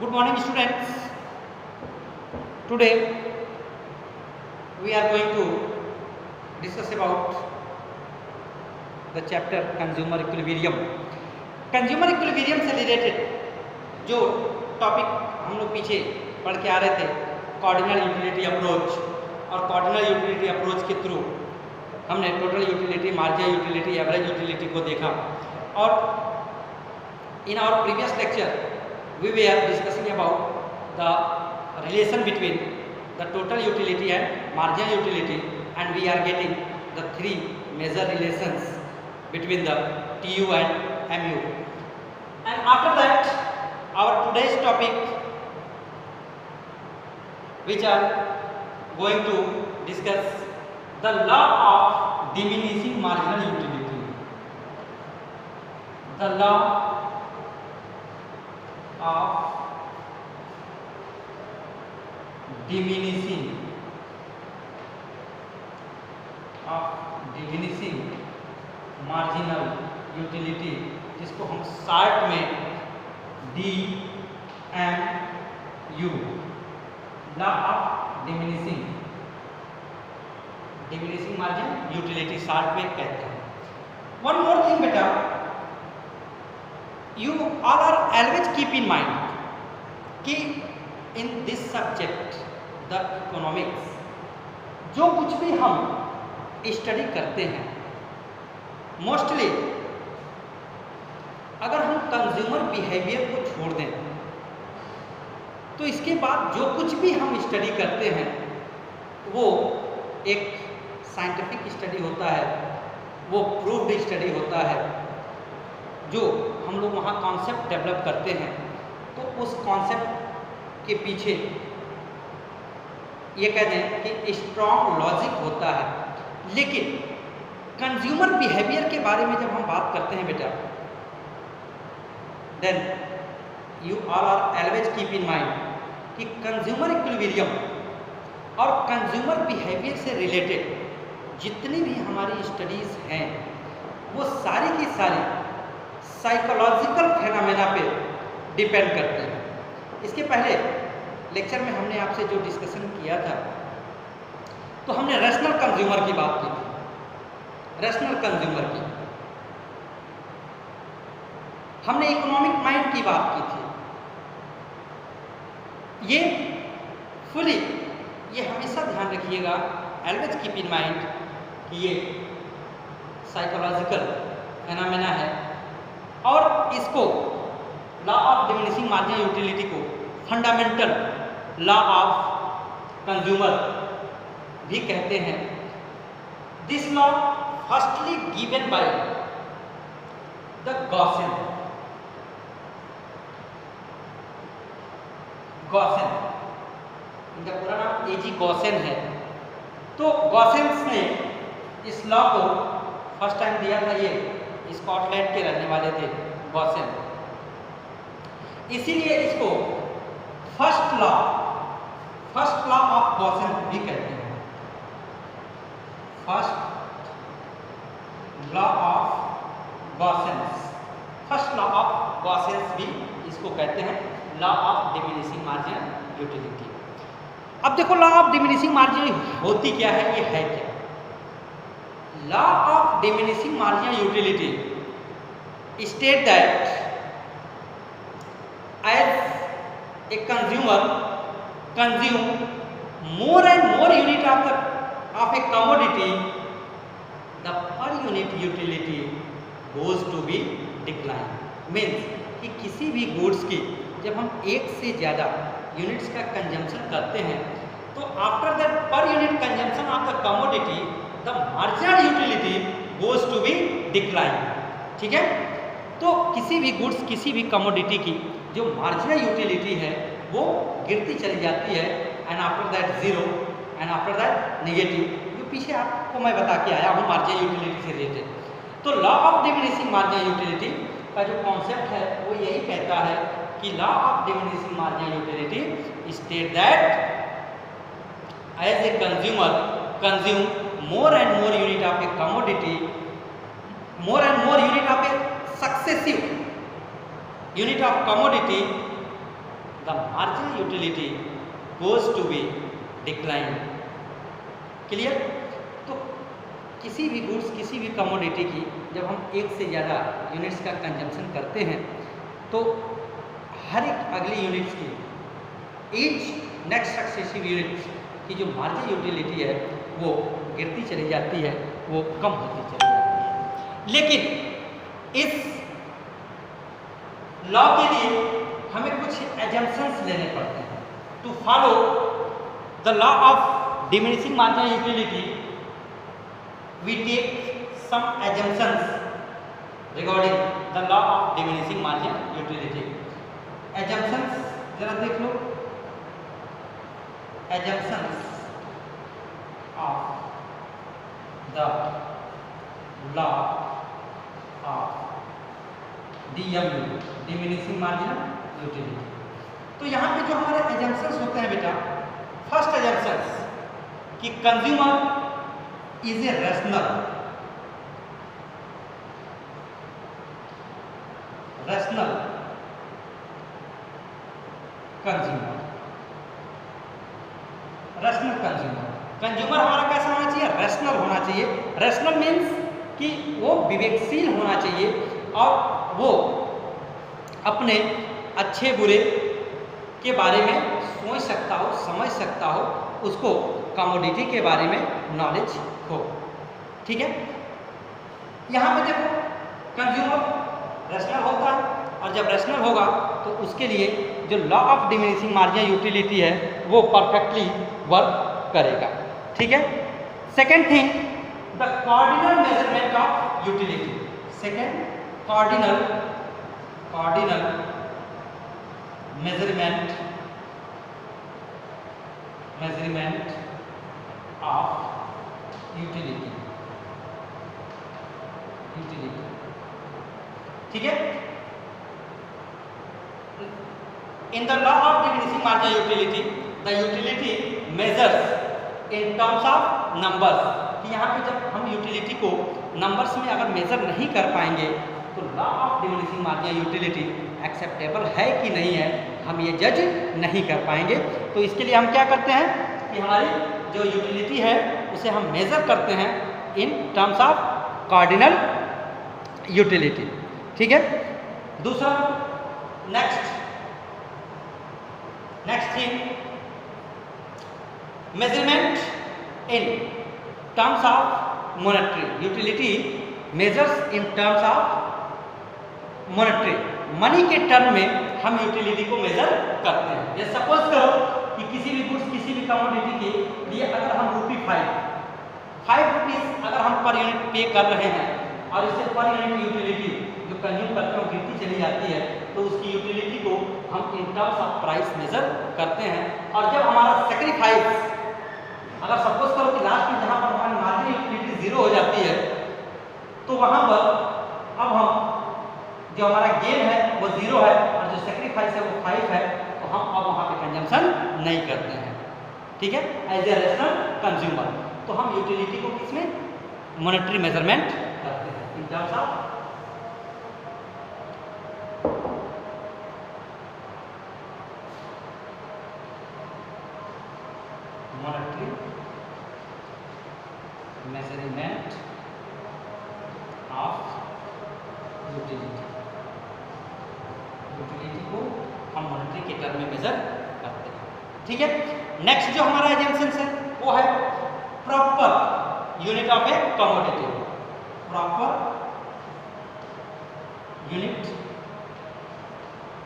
Good morning, students. Today we are going to discuss about the chapter consumer equilibrium. Consumer equilibrium से related जो topic हम लोग पीछे पढ़ के आ रहे थे, कॉर्डिनल यूटिलिटी अप्रोच, और कॉर्डिनल यूटिलिटी अप्रोच के थ्रू हमने total utility, marginal utility, average utility को देखा। और in our previous lecture we were discussing about the relation between the total utility and marginal utility, and we are getting the three major relations between the TU and MU. And after that, our today's topic, which are going to discuss the law of diminishing marginal utility. The law of diminishing marginal utility, जिसको हम short में DMU, law of diminishing margin utility short में कहते हैं। One more thing बेटा, you all are always keep in mind कि in this subject the economics, जो कुछ भी हम स्टडी करते हैं, मोस्टली अगर हम कंज्यूमर बिहेवियर को छोड़ दें तो इसके बाद जो कुछ भी हम स्टडी करते हैं वो एक साइंटिफिक स्टडी होता है, वो प्रूव्ड स्टडी होता है। जो हम लोग वहाँ कॉन्सेप्ट डेवलप करते हैं तो उस कॉन्सेप्ट के पीछे ये कह दें कि स्ट्रॉन्ग लॉजिक होता है। लेकिन कंज्यूमर बिहेवियर के बारे में जब हम बात करते हैं बेटा, then you all are always keep in mind कि कंज्यूमर इक्विलिब्रियम और कंज्यूमर बिहेवियर से रिलेटेड जितनी भी हमारी स्टडीज़ हैं वो सारी की सारी साइकोलॉजिकल फेनोमेना पे डिपेंड करते हैं। इसके पहले लेक्चर में हमने आपसे जो डिस्कशन किया था तो हमने रैशनल कंज्यूमर की बात की थी। रैशनल कंज्यूमर की हमने इकोनॉमिक माइंड की बात की थी। ये फुली, ये हमेशा ध्यान रखिएगा, ऑलवेज कीप इन माइंड कि ये साइकोलॉजिकल फेनोमेना है और इसको law of diminishing marginal utility को फंडामेंटल लॉ ऑफ कंज्यूमर भी कहते हैं। This law firstly given by the Gossen. इनका पूरा नाम एजी गॉसेन है। तो गॉसेन्स ने इस लॉ को फर्स्ट टाइम दिया था, ये स्कॉटलैंड के रहने वाले थे गॉसेन, इसीलिए इसको फर्स्ट लॉ ऑफ गॉसेन भी कहते हैं। First law of Gossen's, first law of Gossen's भी इसको कहते हैं, law of diminishing marginal utility. अब देखो लॉ ऑफ डिमिनिशिंग मार्जिन होती क्या है, ये है क्या? Law of diminishing marginal utility state that as a consumer consume more and more unit of a commodity, the per unit utility goes to be decline. Means कि किसी भी goods की जब हम एक से ज़्यादा यूनिट्स का कंजम्पशन करते हैं तो after that per unit consumption of the commodity the marginal utility goes to be decline. ठीक है, तो किसी भी गुड्स, किसी भी कमोडिटी की जो मार्जिनल यूटिलिटी है वो गिरती चली जाती है, and after that zero, and after that negative. जो पीछे आपको मैं बता के आया हूँ मार्जिनल यूटिलिटी से रिलेटेड। तो law of diminishing marginal utility का जो कॉन्सेप्ट है वो यही कहता है कि law of diminishing marginal utility state that as a consumer consume more and more unit of a commodity, more and more unit of a successive unit of commodity, the marginal utility goes to be decline. Clear? तो किसी भी goods, किसी भी commodity की जब हम एक से ज़्यादा यूनिट्स का कंजम्पशन करते हैं तो हर एक अगली यूनिट्स की ईच नेक्स्ट सक्सेसिव यूनिट की जो मार्जिनल यूटिलिटी है वो गिरती चली जाती है, वो कम होती चली जाती है। लेकिन इस लॉ के लिए हमें कुछ एजम्पशंस लेने पड़ते हैं। To follow the law of diminishing marginal utility we take some assumptions regarding the law of diminishing marginal utility. Assumptions जरा देख लो। Assumptions of the law of DMU, diminishing marginal utility. तो यहाँ पे जो हमारे एजम्पशंस होते हैं बेटा, फर्स्ट एजम्पशंस कि consumer is a rational consumer. Rational consumer हमारा कैसा होना चाहिए? रैशनल होना चाहिए। रैशनल मीन्स कि वो विवेकशील होना चाहिए और वो अपने अच्छे बुरे के बारे में सोच सकता हो, समझ सकता हो, उसको कमोडिटी के बारे में नॉलेज हो। ठीक है? यहाँ पे देखो कंज्यूमर रैशनल होता है और जब रैशनल होगा तो उसके लिए जो law of diminishing marginal utility है वो परफेक्टली वर्क करेगा। ठीक है? Second thing, the cardinal measurement of utility. Second, cardinal measurement of utility. ठीक है? In the law of diminishing marginal utility the utility measures in terms of numbers. कि यहाँ पे जब हम यूटिलिटी को नंबर्स में अगर मेजर नहीं कर पाएंगे तो law of diminishing marginal utility acceptable है कि नहीं है हम ये जज नहीं कर पाएंगे। तो इसके लिए हम क्या करते हैं कि हमारी जो यूटिलिटी है उसे हम मेजर करते हैं इन टर्म्स ऑफ कार्डिनल यूटिलिटी। ठीक है? दूसरा, next thing, measurement in terms of monetary utility measures in terms of monetary. Money के टर्म में हम यूटिलिटी को मेजर करते हैं। जैसे सपोज करो कि किसी भी गुड्स, किसी भी कमोडिटी के लिए अगर हम ₹5 अगर हम पर यूनिट पे कर रहे हैं और इससे पर यूनिट यूटिलिटी जो कंज्यूम करते हैं गिरती चली जाती है तो उसकी यूटिलिटी को हम in terms of price measure करते हैं। और जब हमारा सेक्रीफाइस, अगर सपोज करो कि लास्ट में जहाँ पर हमारी मार्जिनल यूटिलिटी 0 हो जाती है तो वहाँ पर अब हम जो हमारा गेन है वो 0 है और जो सेक्रीफाइस है वो 5 है, तो हम अब वहाँ पे कंजम्पशन नहीं करते हैं। ठीक है? एज ए रैशनल कंज्यूमर तो हम यूटिलिटी को किसमें मॉनेटरी मेजरमेंट करते हैं इन terms of monetary measurement of utility. Utility को हम मॉनेटरी के टर्म में मेजर करते हैं। ठीक है? नेक्स्ट जो हमारा एजम्पशन है वो है proper unit of a commodity. Proper unit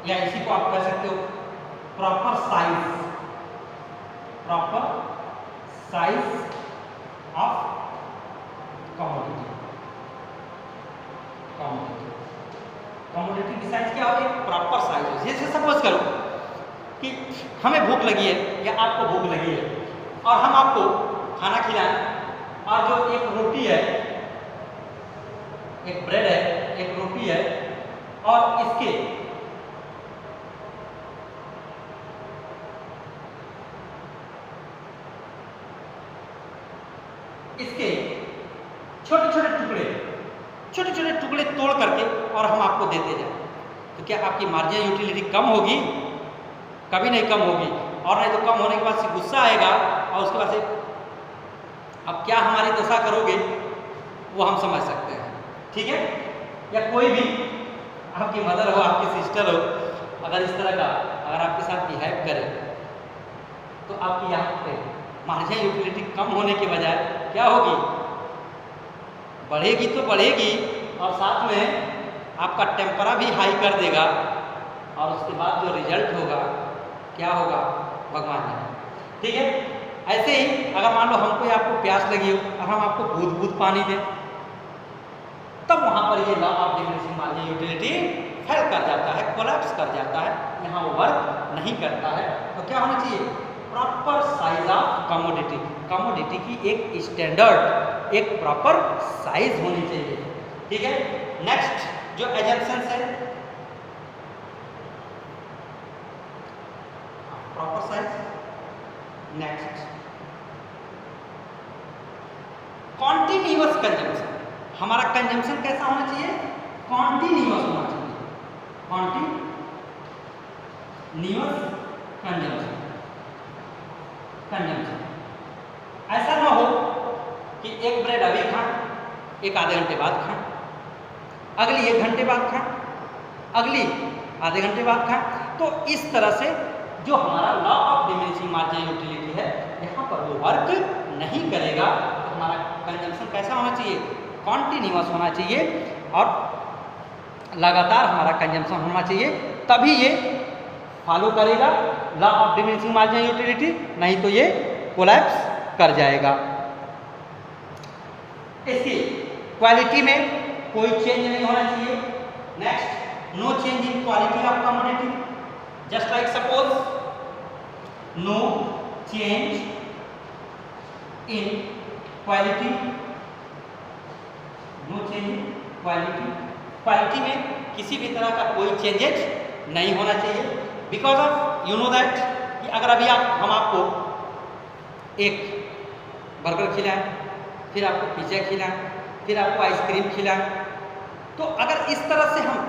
या इसी को आप कह सकते हो proper size of commodity. Commodity की साइज क्या होगी? प्रॉपर साइज हो। जैसे सपोज करो कि हमें भूख लगी है या आपको भूख लगी है और हम आपको खाना खिलाएं और जो एक रोटी है, एक ब्रेड है, एक रोटी है और इसके छोटे छोटे टुकड़े तोड़ करके और हम आपको देते जाएं, तो क्या आपकी मार्जिनल यूटिलिटी कम होगी? कभी नहीं कम होगी, और नहीं तो कम होने के बाद से गुस्सा आएगा और उसके बाद से अब क्या हमारी दशा करोगे वो हम समझ सकते हैं। ठीक है, या कोई भी आपकी मदर हो, आपकी सिस्टर हो, अगर इस तरह का अगर आपके साथ बिहेव करे तो आपकी यहाँ पे मार्जिनल यूटिलिटी कम होने के बजाय क्या होगी, बढ़ेगी तो बढ़ेगी, और साथ में आपका टेम्परा भी हाई कर देगा, और उसके बाद जो रिजल्ट होगा क्या होगा भगवान जाने। ठीक है, ऐसे ही अगर मान लो हमको या आपको प्यास लगी हो और हम आपको बूंद बूंद पानी दें, तब वहां पर ये law of diminishing marginal utility fail कर जाता है, कोलैप्स कर जाता है, यहाँ वो वर्क नहीं करता है। तो क्या होना चाहिए, proper size of commodity, commodity की एक स्टैंडर्ड एक प्रॉपर साइज होनी चाहिए। ठीक है, नेक्स्ट जो एजम्पशंस है, proper size. Next continuous consumption, हमारा कंजम्पशन कैसा होना चाहिए, कॉन्टिन्यूअस होना चाहिए, कॉन्टिन्यूअस कंजम्पशन, कंजम्पशन। ऐसा ना हो कि एक ब्रेड अभी खाएं, एक आधे घंटे बाद खाएं, अगली 1 घंटे बाद खाएं, अगली आधे घंटे बाद खाएं। तो इस तरह से जो हमारा law of diminishing marginal utility है यहाँ पर वो वर्क नहीं करेगा। तो हमारा कंजम्पशन कैसा होना चाहिए, कॉन्टिन्यूअस होना चाहिए, और लगातार हमारा कंजम्पशन होना चाहिए, तभी ये फॉलो करेगा law of diminishing marginal utility, नहीं तो ये कोलैप्स कर जाएगा। इसकी क्वालिटी में कोई चेंज नहीं होना चाहिए। Next, no change in quality of commodity, just like suppose no change in quality, no change in quality, quality में किसी भी तरह का कोई चेंजेज नहीं होना चाहिए। Because of you know that कि अगर अभी हम आपको एक बर्गर खिलाएं, फिर आपको पिज्ज़ा खिलाएं, फिर आपको आइसक्रीम खिलाएं, तो अगर इस तरह से हम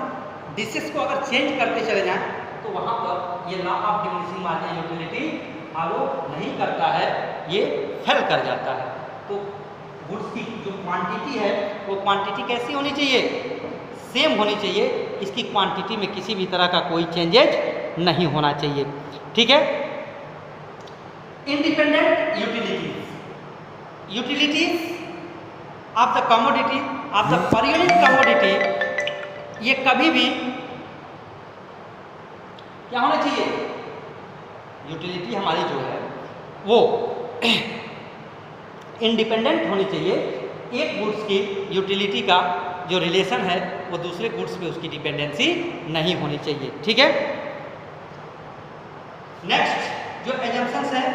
डिशेस को अगर चेंज करते चले जाएं तो वहाँ पर ये law of diminishing marginal utility follow नहीं करता है, ये फेल कर जाता है। तो गुड्स की जो क्वांटिटी है वो क्वांटिटी कैसी होनी चाहिए, सेम होनी चाहिए, इसकी क्वांटिटी में किसी भी तरह का कोई चेंजेज नहीं होना चाहिए। ठीक है, independent utilities, utilities of the commodity of the per unit commodity, ये कभी भी क्या होना चाहिए, यूटिलिटी हमारी जो है वो इंडिपेंडेंट होनी चाहिए। एक गुड्स की यूटिलिटी का जो रिलेशन है वो दूसरे गुड्स पे उसकी डिपेंडेंसी नहीं होनी चाहिए। ठीक है, नेक्स्ट जो एजम्पशंस है,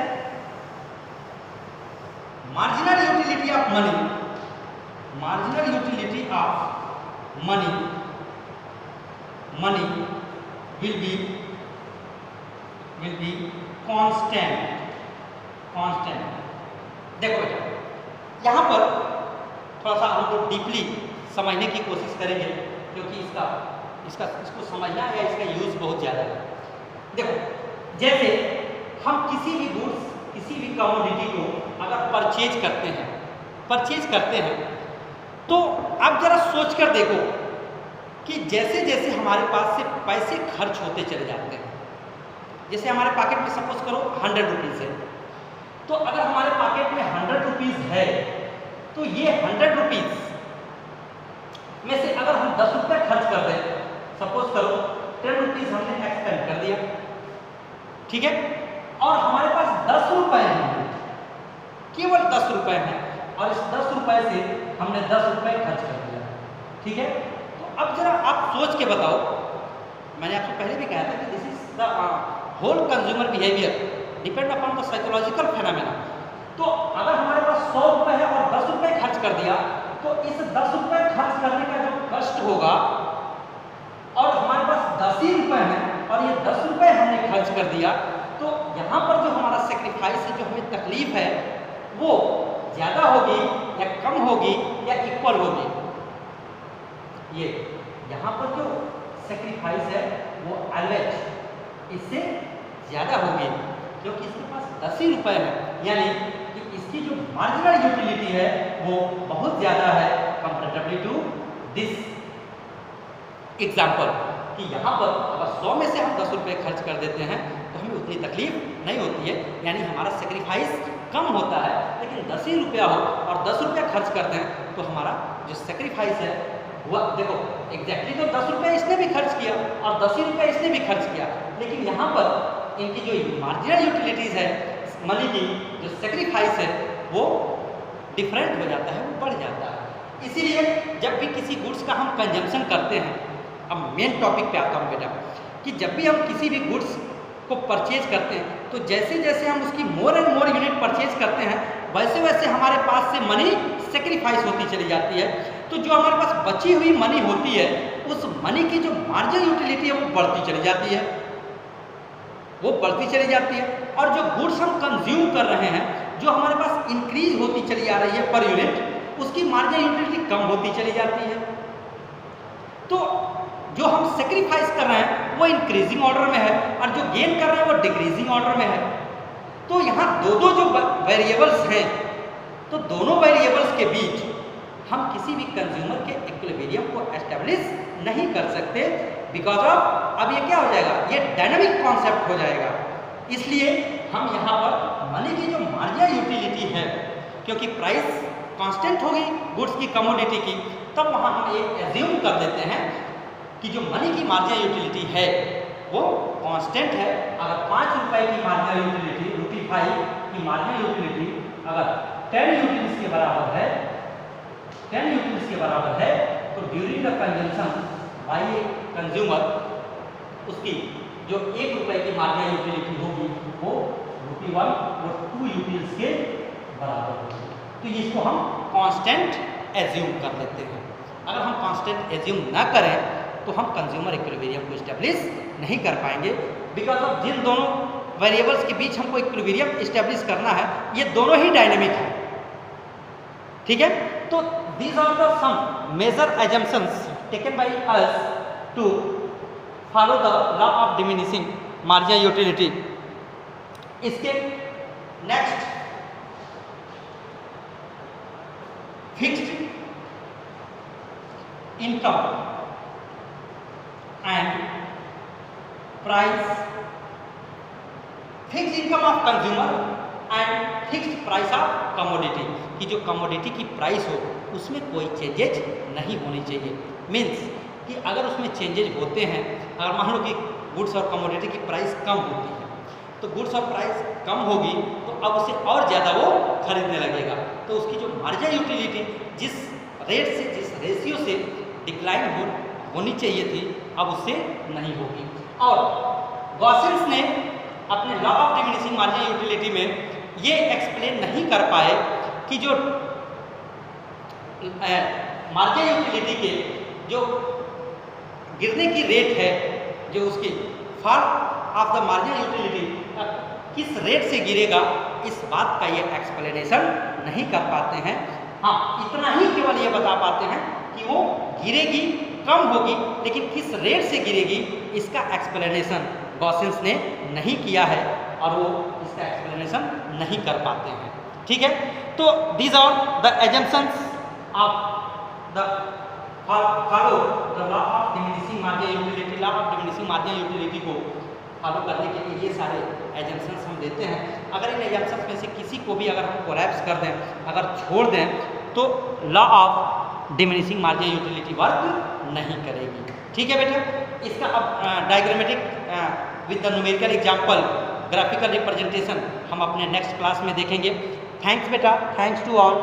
marginal utility of money, marginal utility of money, money will be constant, constant. देखो बेटा, यहाँ पर थोड़ा सा हम लोग डीपली समझने की कोशिश करेंगे, क्योंकि इसको समझना या इसका यूज बहुत ज़्यादा है। देखो, जैसे हम किसी भी गुड्स, किसी भी कमोडिटी को अगर परचेज करते हैं तो आप जरा सोच कर देखो कि जैसे जैसे हमारे पास से पैसे खर्च होते चले जाते हैं, जैसे हमारे पॉकेट में सपोज करो 100 रुपीज़ है, तो अगर हमारे पॉकेट में 100 रुपीज़ है तो ये 100 रुपीज़ में से अगर हम 10 रुपये खर्च कर दें, सपोज करो 10 रुपीज़ हमने एक्सपेंड कर दिया, ठीक है, और हमारे पास 10 रुपये हैं, केवल 10 रुपये हैं, और इस 10 रुपये से हमने 10 रुपये खर्च कर दिया। ठीक है, तो अब जरा आप सोच के बताओ, मैंने आपसे पहले भी कहा था कि this is the whole consumer behaviour depend upon the psychological phenomena. तो अगर हमारे पास 100 रुपये है और 10 रुपये खर्च कर दिया, तो इस 10 रुपये खर्च करने का जो कष्ट होगा, और हमारे पास 10 ही रुपये हैं और ये 10 रुपये हमने खर्च कर दिया, तो यहाँ पर जो हमारा सेक्रीफाइस है, जो हमें तकलीफ है, वो ज़्यादा होगी या कम होगी या इक्वल होगी। ये यहाँ पर जो सेक्रीफाइस है वो ऑलवेज इससे ज़्यादा होगी क्योंकि इसके पास 10 ही रुपये है, यानी कि इसकी जो मार्जिनल यूटिलिटी है वो बहुत ज़्यादा है कंपैरेटिवली टू दिस एग्जाम्पल। कि यहाँ पर अगर 100 में से हम 10 रुपये खर्च कर देते हैं तो हमें उतनी तकलीफ नहीं होती है, यानी हमारा सेक्रीफाइस कम होता है। लेकिन 10 ही रुपया हो और 10 रुपया खर्च करते हैं तो हमारा जो सेक्रीफाइस है वह देखो एग्जैक्टली तो 10 रुपये इसने भी खर्च किया और 10 ही रुपये इसने भी खर्च किया, लेकिन यहाँ पर इनकी जो मार्जिनल यूटिलिटीज़ है मनी की जो सेक्रीफाइस है वो डिफरेंट हो जाता है, वो बढ़ जाता है। इसीलिए जब भी किसी गुड्स का हम कंजम्पशन करते हैं, अब मेन टॉपिक पे आता हूँ बेटा, कि जब भी हम किसी भी गुड्स को परचेज करते हैं तो जैसे जैसे हम उसकी मोर एंड मोर यूनिट परचेज करते हैं वैसे वैसे हमारे पास से मनी सेक्रीफाइस होती चली जाती है। तो जो हमारे पास बची हुई मनी होती है उस मनी की जो मार्जिनल यूटिलिटी है वो बढ़ती चली जाती है, वो बढ़ती चली जाती है। और जो गुड्स हम कंज्यूम कर रहे हैं जो हमारे पास इंक्रीज होती चली आ रही है पर यूनिट, उसकी मार्जिनल यूटिलिटी कम होती चली जाती है। तो जो हम सेक्रीफाइस कर रहे हैं वो इंक्रीजिंग ऑर्डर में है और जो गेन कर रहे हैं वो डिक्रीजिंग ऑर्डर में है। तो यहाँ दो जो वेरिएबल्स हैं, तो दोनों वेरिएबल्स के बीच हम किसी भी कंज्यूमर के इक्विलिब्रियम को एस्टेब्लिश नहीं कर सकते, बिकॉज ऑफ अब ये क्या हो जाएगा, ये डायनामिक कॉन्सेप्ट हो जाएगा। इसलिए हम यहाँ पर मनी की जो मार्जिनल यूटिलिटी है, क्योंकि प्राइस कांस्टेंट होगी गुड्स की कमोडिटी की, तब वहाँ हम ये एज्यूम कर देते हैं कि जो मनी की मार्जिनल यूटिलिटी है वो कांस्टेंट है। अगर 5 रुपए की मार्जिनल यूटिलिटी, ₹5 की मार्जिनल यूटिलिटी अगर 10 यूटिलिटीज के बराबर है, 10 यूटिलिटीज के बराबर है, तो during the consumption by a consumer उसकी जो 1 रुपए की मार्जिनल यूटिलिटी होगी वो ₹1 और 2 यूटिलिटीज के बराबर होगी। तो इसको हम कांस्टेंट एज्यूम कर लेते हैं। अगर हम कांस्टेंट एज्यूम ना करें तो हम कंज्यूमर इक्विलिब्रियम को एस्टेब्लिश नहीं कर पाएंगे, बिकॉज ऑफ जिन दोनों वेरिएबल्स के बीच हमको इक्विलिब्रियम एस्टेब्लिश करना है ये दोनों ही डायनेमिक है। ठीक है, तो these are the some major assumptions taken by us to follow the law of diminishing marginal utility. इसके next fixed income and price, fixed income of consumer and fixed price of commodity, कि जो commodity की price हो उसमें कोई changes नहीं होनी चाहिए। मीन्स कि अगर उसमें चेंजेज होते हैं, अगर मान लो कि गुड्स और कमोडिटी की प्राइस कम होती है तो गुड्स और प्राइस कम होगी तो अब उसे और ज़्यादा वो खरीदने लगेगा, तो उसकी जो मार्जिनल यूटिलिटी जिस रेट से, जिस रेशियो से डिक्लाइन होनी चाहिए थी अब उससे नहीं होगी। और गॉसिन्स ने अपने law of diminishing marginal utility में ये एक्सप्लेन नहीं कर पाए कि जो मार्जिनल यूटिलिटी के जो गिरने की रेट है, जो उसकी fall of the marginal utility किस रेट से गिरेगा, इस बात का ये एक्सप्लेनेशन नहीं कर पाते हैं। हाँ, इतना ही केवल ये बता पाते हैं कि वो गिरेगी, कम होगी, लेकिन किस रेट से गिरेगी इसका एक्सप्लेनेशन गॉसिन्स ने नहीं किया है और वो इसका एक्सप्लेनेशन नहीं कर पाते हैं। ठीक है, तो these are the assumptions of the follow the law of diminishing marginal utility. Law of diminishing marginal utility को फॉलो करने के लिए ये सारे एजम्पशंस हम देते हैं। अगर इन एजम्पशंस में से किसी को भी अगर हम कोलैप्स कर दें, अगर छोड़ दें, तो law of diminishing marginal utility work नहीं करेगी। ठीक है बेटा, इसका अब diagrammatic with the numerical example graphical representation हम अपने नेक्स्ट क्लास में देखेंगे। थैंक्स बेटा, थैंक्स टू ऑल।